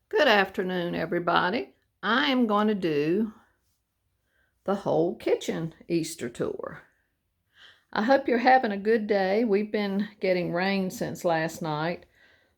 Good afternoon, everybody. I am going to do the whole kitchen Easter tour. I hope you're having a good day. We've been getting rain since last night.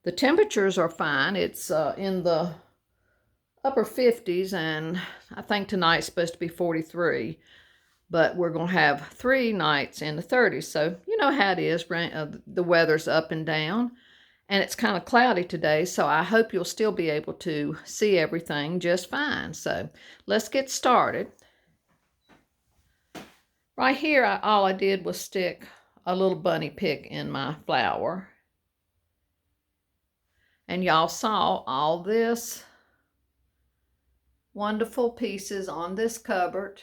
The temperatures are fine. It's in the upper 50s, and I think tonight's supposed to be 43. But we're going to have 3 nights in the 30s. So you know how it is. The weather's up and down. And it's kind of cloudy today, so I hope you'll still be able to see everything just fine. So let's get started. Right here, all I did was stick a little bunny pick in my flower. And y'all saw all this wonderful pieces on this cupboard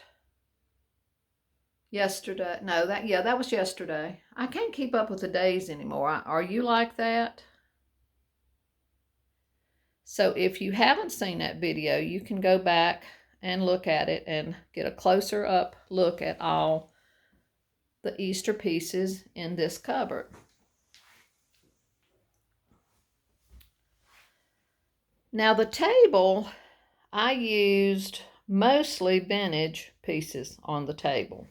yesterday. No, that was yesterday. I can't keep up with the days anymore. Are you like that? So if you haven't seen that video, you can go back and look at it and get a closer up look at all the Easter pieces in this cupboard. Now the table, I used mostly vintage pieces on the table.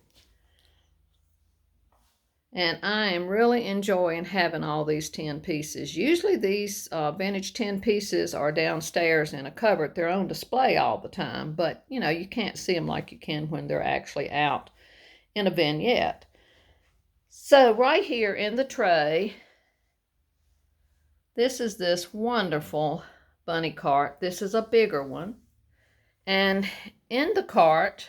And I am really enjoying having all these tin pieces. Usually these vintage tin pieces are downstairs in a cupboard. They're on display all the time, but you know, you can't see them like you can when they're actually out in a vignette. So right here in the tray, this is this wonderful bunny cart. This is a bigger one. And in the cart,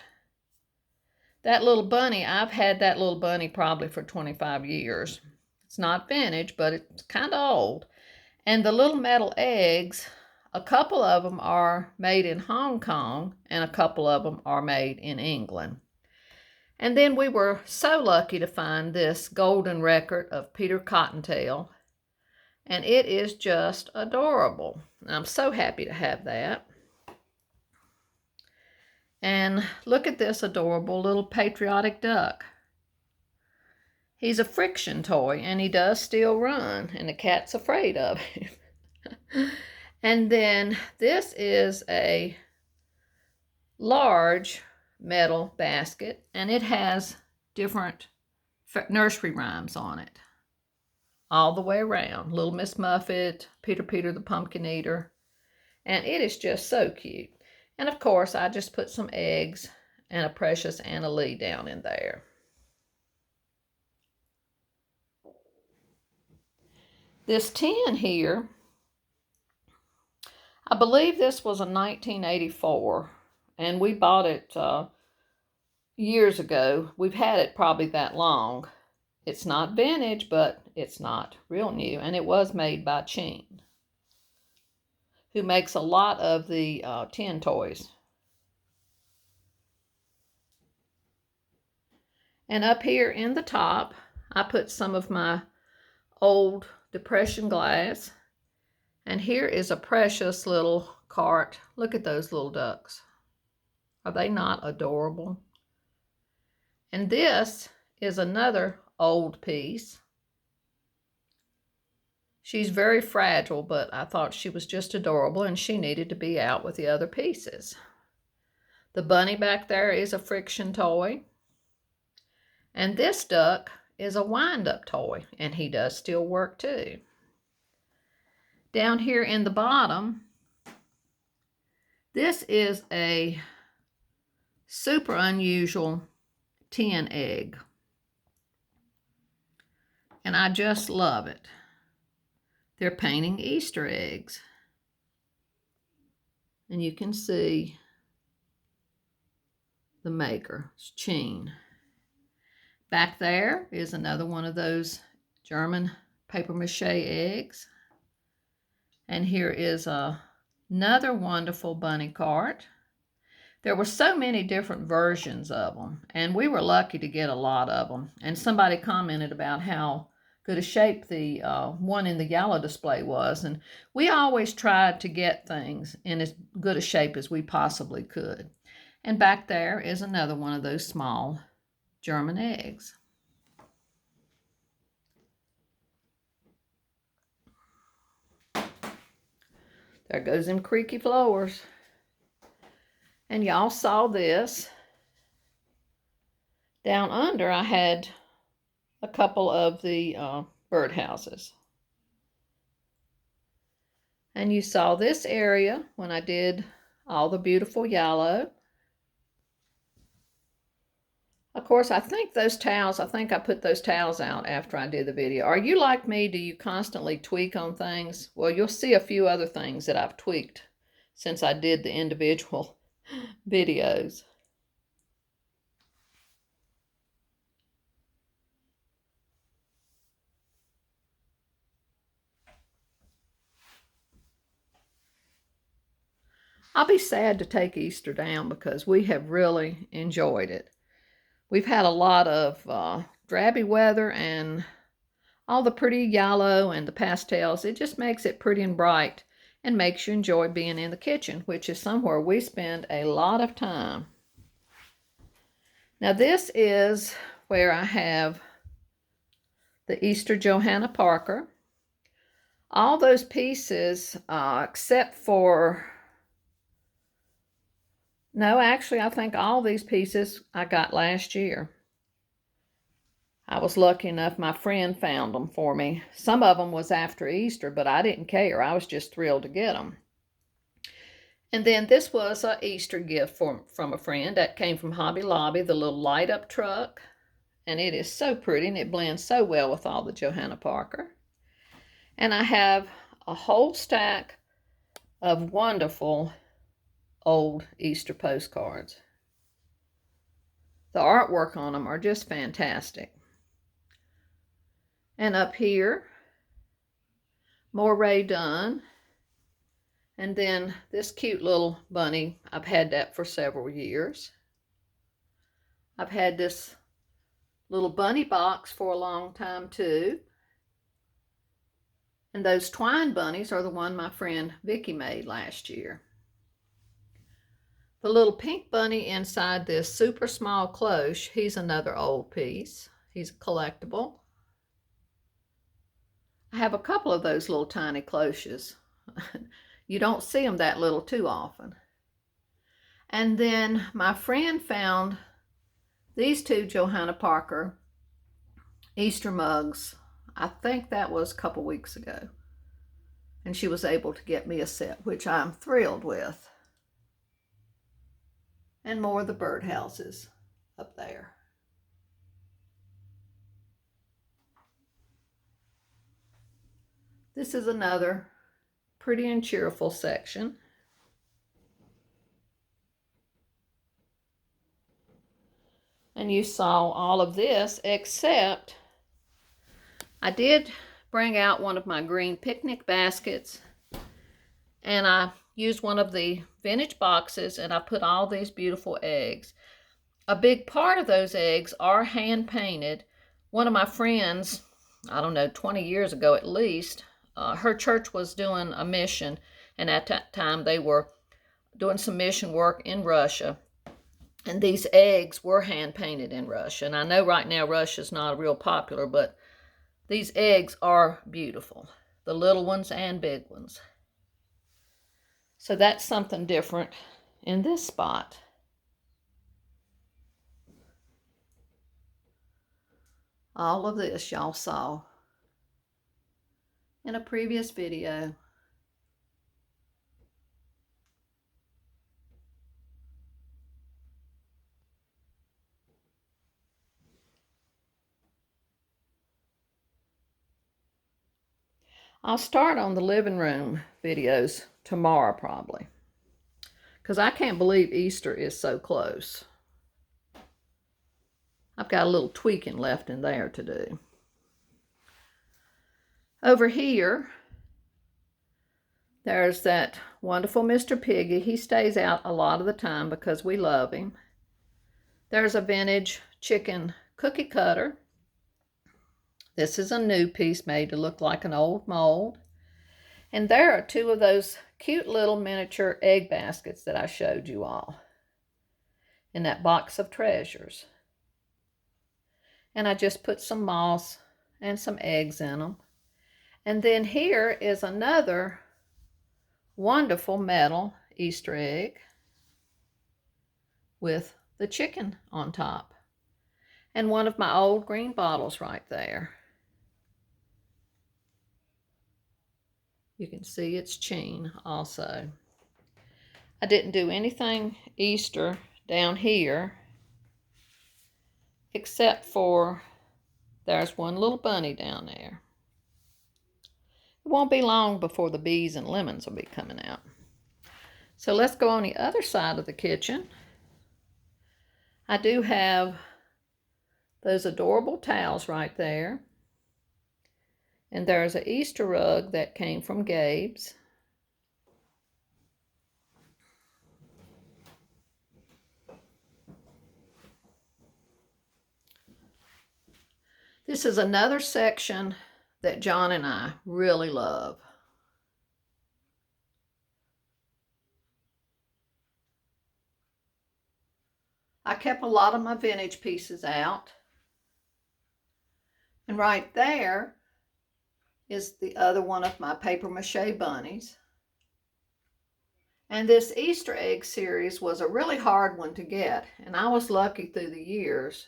that little bunny, I've had that little bunny probably for 25 years. It's not vintage, but it's kind of old. And the little metal eggs, a couple of them are made in Hong Kong and a couple of them are made in England. And then we were so lucky to find this golden record of Peter Cottontail. And it is just adorable. I'm so happy to have that. And look at this adorable little Patriotic Duck. He's a friction toy, and he does still run, and the cat's afraid of him. And then this is a large metal basket, and it has different nursery rhymes on it. All the way around. Little Miss Muffet, Peter the Pumpkin Eater. And it is just so cute. And of course, I just put some eggs and a precious Anna Lee down in there. This tin here, I believe this was a 1984, and we bought it years ago. We've had it probably that long. It's not vintage, but it's not real new, and it was made by Ching, who makes a lot of the tin toys. And up here in the top, I put some of my old Depression glass. And here is a precious little cart. Look at those little ducks. Are they not adorable? And this is another old piece. She's very fragile, but I thought she was just adorable and she needed to be out with the other pieces. The bunny back there is a friction toy. And this duck is a wind-up toy, and he does still work too. Down here in the bottom, this is a super unusual tin egg. And I just love it. They're painting Easter eggs. And you can see the maker, it's Ching. Back there is another one of those German paper mache eggs. And here is another wonderful bunny cart. There were so many different versions of them, and we were lucky to get a lot of them. And somebody commented about how good a shape the one in the yellow display was, and we always tried to get things in as good a shape as we possibly could. And back there is another one of those small German eggs. There goes them creaky floors. And y'all saw this. Down under, I had a couple of the birdhouses. And you saw this area when I did all the beautiful yellow. Of course, I think those towels, I put those towels out after I did the video. Are you like me? Do you constantly tweak on things? Well, you'll see a few other things that I've tweaked since I did the individual videos. I'll be sad to take Easter down because we have really enjoyed it. We've had a lot of drabby weather and all the pretty yellow and the pastels. It just makes it pretty and bright and makes you enjoy being in the kitchen, which is somewhere we spend a lot of time. Now this is where I have the Easter Johanna Parker. All those pieces, except for, no, actually I think all these pieces I got last year. I was lucky enough, my friend found them for me. Some of them was after Easter, but I didn't care. I was just thrilled to get them. And then this was an Easter gift from a friend that came from Hobby Lobby, the little light up truck. And it is so pretty and it blends so well with all the Johanna Parker. And I have a whole stack of wonderful old Easter postcards. The artwork on them are just fantastic. And up here, more Dunn. And then this cute little bunny, I've had that for several years. I've had this little bunny box for a long time too. And those twine bunnies are the one my friend Vicky made last year. The little pink bunny inside this super small cloche, he's another old piece. He's a collectible. I have a couple of those little tiny cloches. You don't see them that little too often. And then my friend found these two Johanna Parker Easter mugs. I think that was a couple weeks ago. And she was able to get me a set, which I'm thrilled with. And more of the birdhouses up there. This is another pretty and cheerful section. And you saw all of this, except I did bring out one of my green picnic baskets, and I used one of the vintage boxes, and I put all these beautiful eggs. A big part of those eggs are hand painted. One of my friends, I don't know, 20 years ago at least, her church was doing a mission, and at that time they were doing some mission work in Russia. And these eggs were hand painted in Russia. And I know right now Russia's not real popular, but these eggs are beautiful. The little ones and big ones. So that's something different in this spot. All of this y'all saw in a previous video. I'll start on the living room videos tomorrow probably, because I can't believe Easter is so close. I've got a little tweaking left in there to do. Over here, there's that wonderful Mr. Piggy. He stays out a lot of the time because we love him. There's a vintage chicken cookie cutter. This is a new piece made to look like an old mold. And there are two of those cute little miniature egg baskets that I showed you all in that box of treasures. And I just put some moss and some eggs in them. And then here is another wonderful metal Easter egg with the chicken on top. And one of my old green bottles right there. You can see its sheen also. I didn't do anything Easter down here except for there's one little bunny down there. It won't be long before the bees and lemons will be coming out. So let's go on the other side of the kitchen. I do have those adorable towels right there. And there's an Easter rug that came from Gabe's. This is another section that John and I really love. I kept a lot of my vintage pieces out. And right there is the other one of my paper mache bunnies. And this Easter egg series was a really hard one to get, and I was lucky through the years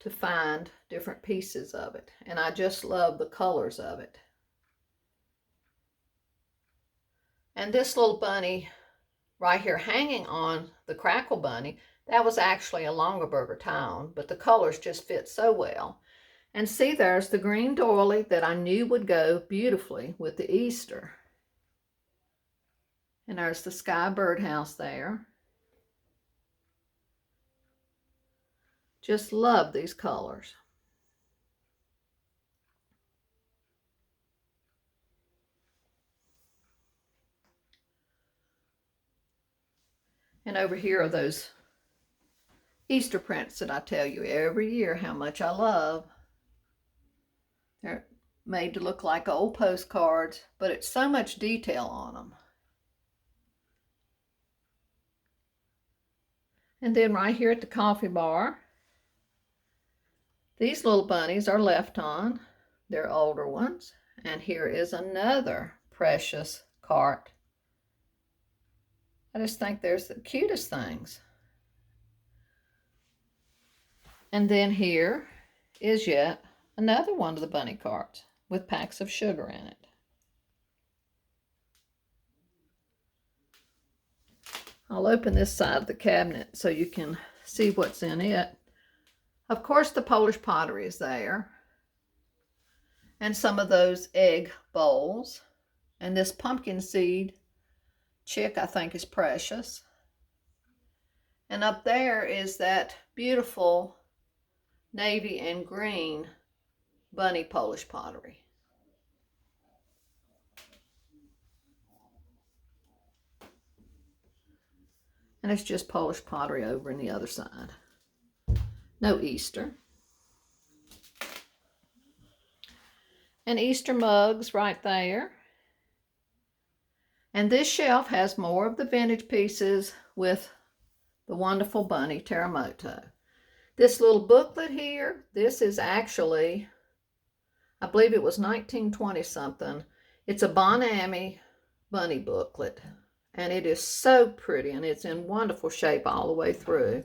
to find different pieces of it, and I just love the colors of it. And this little bunny right here hanging on the Crackle Bunny, that was actually a Longaberger Town, but the colors just fit so well. And see, there's the green doily that I knew would go beautifully with the Easter. And there's the sky birdhouse there. Just love these colors. And over here are those Easter prints that I tell you every year how much I love. They're made to look like old postcards, but it's so much detail on them. And then right here at the coffee bar, these little bunnies are left on. They're older ones. And here is another precious cart. I just think there's the cutest things. And then here is yet another one of the bunny carts with packs of sugar in it. I'll open this side of the cabinet so you can see what's in it. Of course, the Polish pottery is there. And some of those egg bowls. And this pumpkin seed chick I think is precious. And up there is that beautiful navy and green bunny Polish pottery. And it's just Polish pottery over in the other side. No Easter. And Easter mugs right there. And this shelf has more of the vintage pieces with the wonderful bunny Teramoto. This little booklet here, this is actually, I believe it was 1920 something. It's a Bonami bunny booklet. And it is so pretty, and it's in wonderful shape all the way through.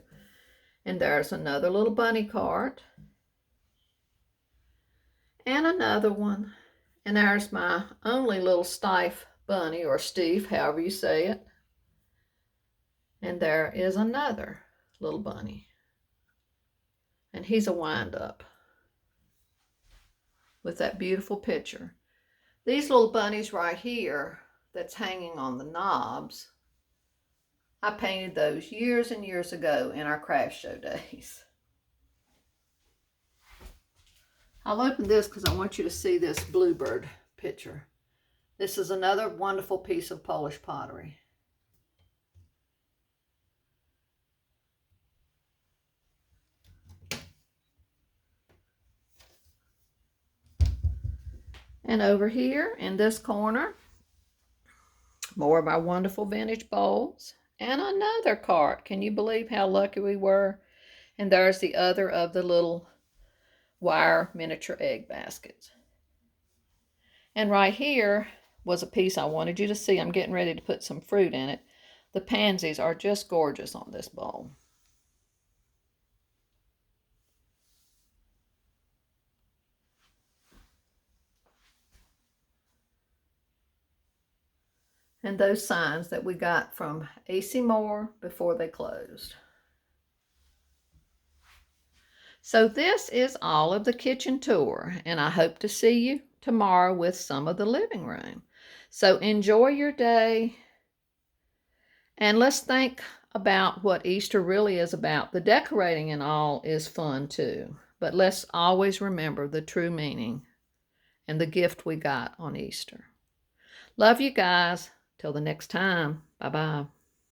And there's another little bunny cart. And another one. And there's my only little Stife bunny, or Steve, however you say it. And there is another little bunny. And he's a wind-up with that beautiful picture. These little bunnies right here that's hanging on the knobs, I painted those years and years ago in our craft show days. I'll open this because I want you to see this bluebird picture. This is another wonderful piece of Polish pottery. And over here in this corner, more of our wonderful vintage bowls. And another cart. Can you believe how lucky we were? And there's the other of the little wire miniature egg baskets. And right here, was a piece I wanted you to see. I'm getting ready to put some fruit in it. The pansies are just gorgeous on this bowl. And those signs that we got from AC Moore before they closed. So this is all of the kitchen tour, and I hope to see you tomorrow with some of the living room. So enjoy your day, and let's think about what Easter really is about. The decorating and all is fun too, but let's always remember the true meaning and the gift we got on Easter. Love you guys. Till the next time. Bye-bye.